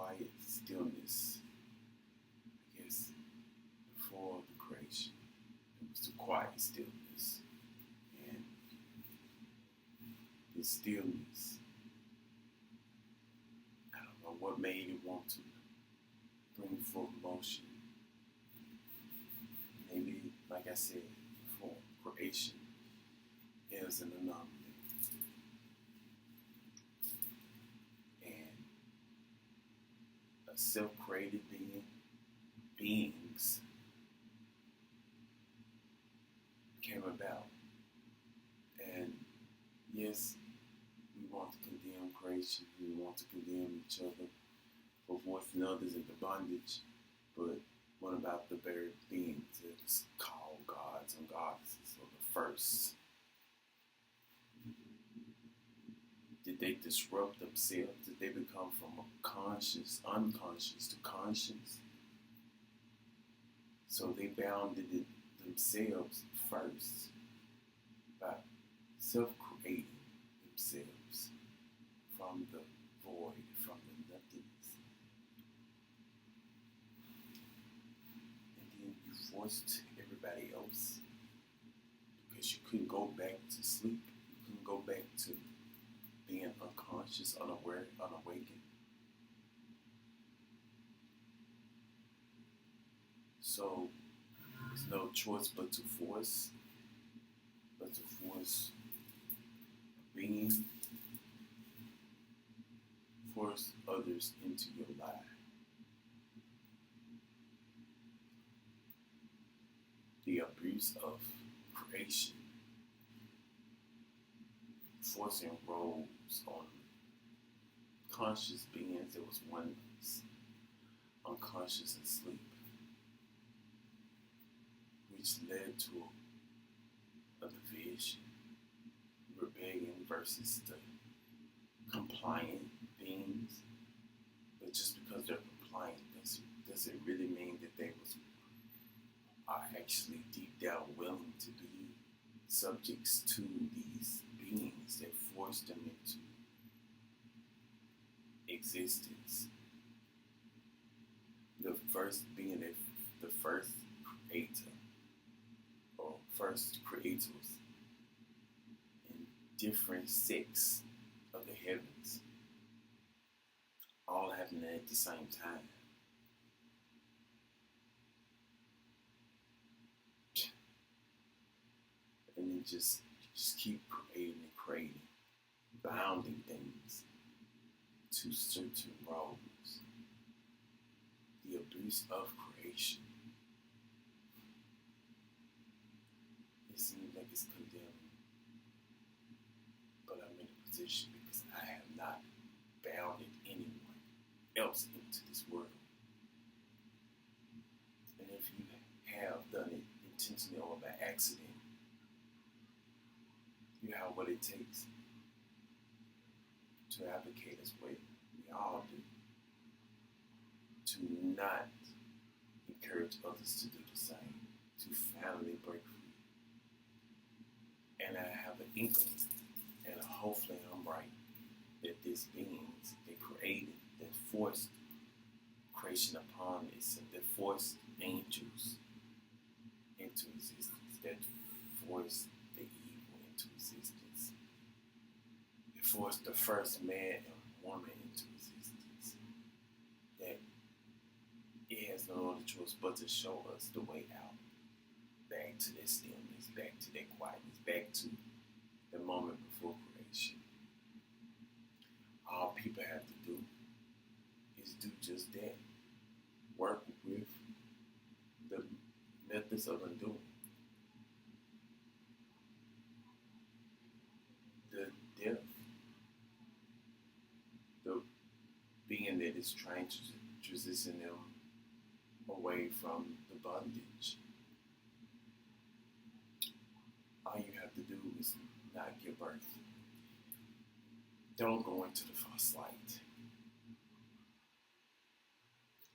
quiet stillness. I guess before the creation, it was the quiet stillness. And this stillness, I don't know what made it want to bring forth motion. Maybe, like I said before, creation is an anomaly. And a self-created beings came about. And yes, we want to condemn creation, we want to condemn each other for forcing others into bondage, but what about the very beings that's called gods and goddesses, or the first? Did they disrupt themselves? Did they become from unconscious to conscious? So they bounded it themselves first by self-creating themselves from the void, from the nothingness. And then you forced everybody else because you couldn't go back to sleep. You couldn't go back to being unconscious, unaware, unawakened. So there's no choice but to force being, force others into your life. The abuse of creation, forcing roles on conscious beings that was once unconscious and sleep, which led to a division, rebellion versus the compliant beings. But just because they're compliant doesn't really mean that they are actually deep down willing to be subjects to these beings that forced them into existence. The first being the first creator, or first creators in different sects of the heavens, all happening at the same time. And then just keep creating and creating, bounding things to certain roles. The abuse of creation. It seems like it's condemning, but I'm in a position because I have not bounded anyone else into this world. And if you have done it intentionally or by accident, you have what it takes to advocate as well. We all do. To not encourage others to do the same, to finally break free. And I have an inkling, and hopefully I'm right, that these beings they created, that forced creation upon us, and that forced angels into existence, that forced the evil into existence, that forced the first man and woman into existence, that it has no other choice but to show us the way out, back to that stillness, back to that quietness, back to the moment before creation. All people have to do is do just that. Work with the methods of undoing. The death, the being that is trying to transition them away from the bondage. All you have to do is not give birth. Don't go into the false light.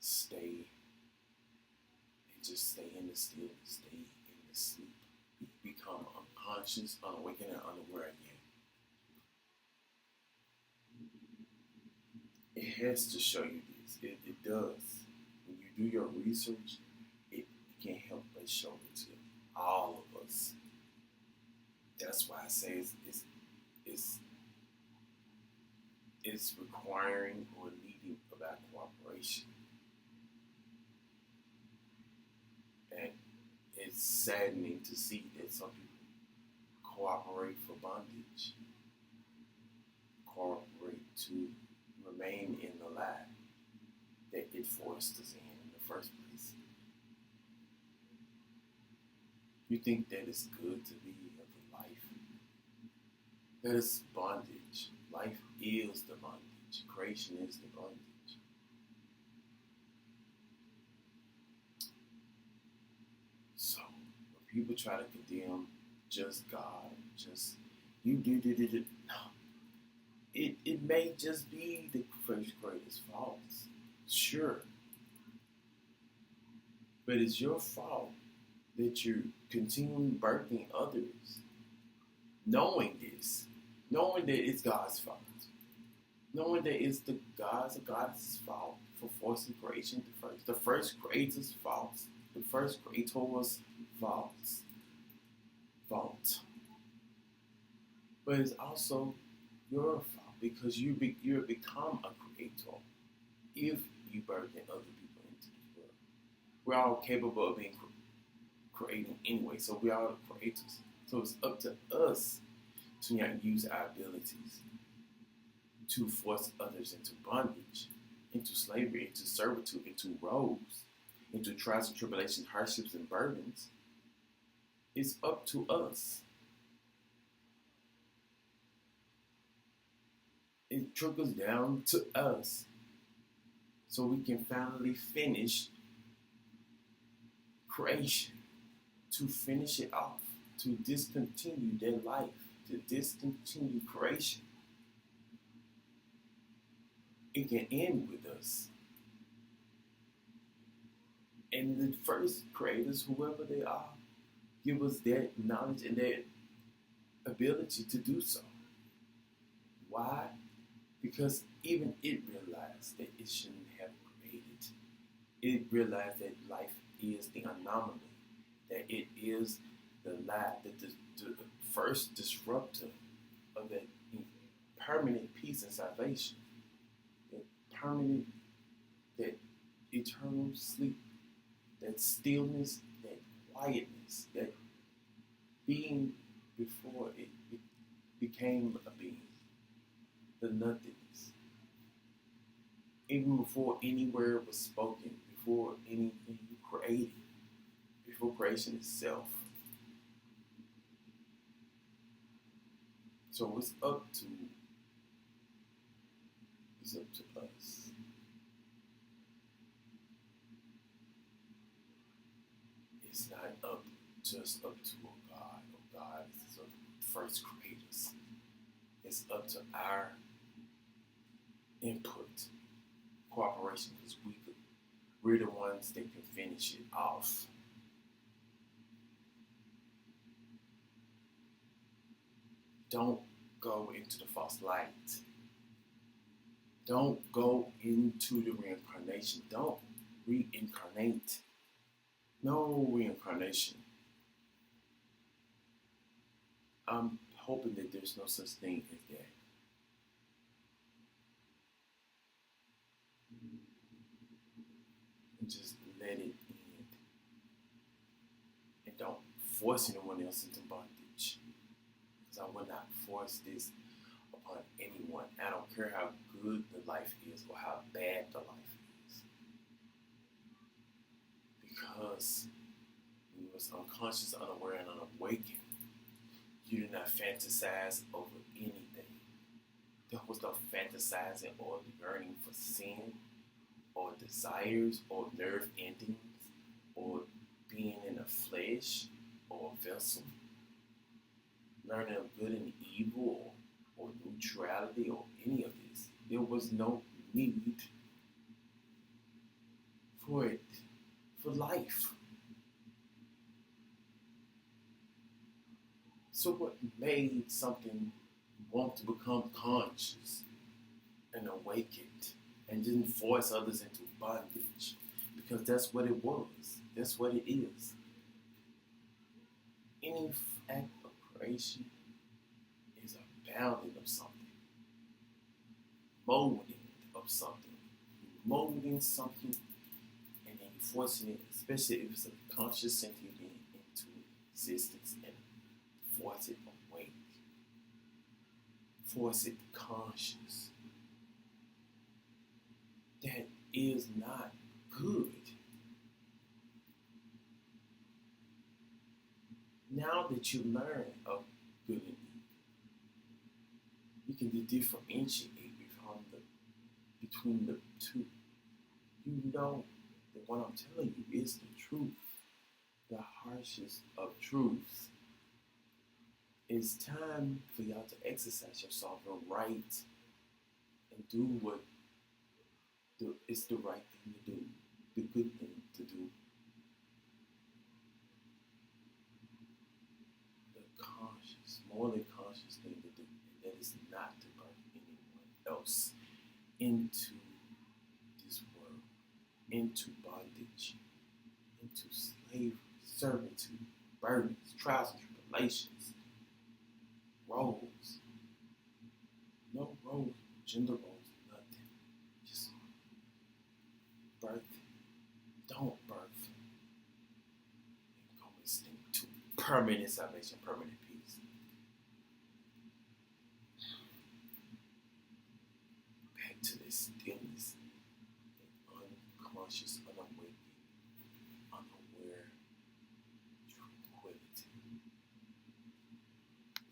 Stay and just stay in the stillness, stay in the sleep. Become unconscious, unawakened, and unaware again. It has to show you this. is. It does. When you do your research, it can't help but show it to all of us. That's why I say it's it's requiring or needing of our cooperation. And it's saddening to see that some people cooperate for bondage, cooperate to remain in the lie that it forced us in the first place. You think that it's good to be of the life? That is bondage. Life is the bondage. Creation is the bondage. So when people try to condemn just God, just you did it, no. It may just be the first greatest faults. Sure. But it's your fault that you're continuing birthing others, knowing this, knowing that it's God's fault, knowing that it's the God's or God's fault for forcing creation the first creator's fault, the first creator's fault. But it's also your fault because you become a creator if you birthing other people into this world. We're all capable of being creating anyway, so we are the creators. So it's up to us to not use our abilities to force others into bondage, into slavery, into servitude, into roles, into trials and tribulations, hardships and burdens. It's up to us. It trickles down to us so we can finally finish creation, to finish it off, to discontinue their life, to discontinue creation. It can end with us. And the first creators, whoever they are, give us that knowledge and that ability to do so. Why? Because even it realized that it shouldn't have created. It realized that life is the anomaly, that it is the lie, that the first disruptor of that permanent peace and salvation, that permanent, that eternal sleep, that stillness, that quietness, that being before it became a being, the nothingness. Even before any word was spoken, before anything created, before creation itself. So it's up to us. It's not just up to a God. Oh God is the first creators. It's up to our input, cooperation, because we're the ones that can finish it off. Don't go into the false light. Don't go into the reincarnation. Don't reincarnate. No reincarnation. I'm hoping that there's no such thing as that. And just let it end. And don't force anyone else into bondage. Because I will not force this upon anyone. I don't care how good the life is or how bad the life is. Because when you was unconscious, unaware, and unawakened, you did not fantasize over anything. There was no fantasizing or yearning for sin or desires or nerve endings or being in the flesh or vessel. Learning of good and evil or neutrality or any of this. There was no need for it, for life. So what made something want to become conscious and awakened and didn't force others into bondage, because that's what it was. That's what it is. Any act of creation is a bounding of something, molding of something, molding something, and then forcing it, especially if it's a conscious sentient being, into existence and force it awake, force it conscious. That is not good. Now that you learn of good and evil, you can differentiate between the two. You know that what I'm telling you is the truth, the harshest of truths. It's time for y'all to exercise your sovereign right and do what it's the right thing to do, the good thing to do, the conscious, morally conscious thing to do, and that is not to birth anyone else into this world, into bondage, into slavery, servitude, burdens, trials and tribulations, roles. No roles, gender roles, nothing. Just birth. Don't birth. And go instinct to permanent salvation, permanent peace. Back to this stillness and unconscious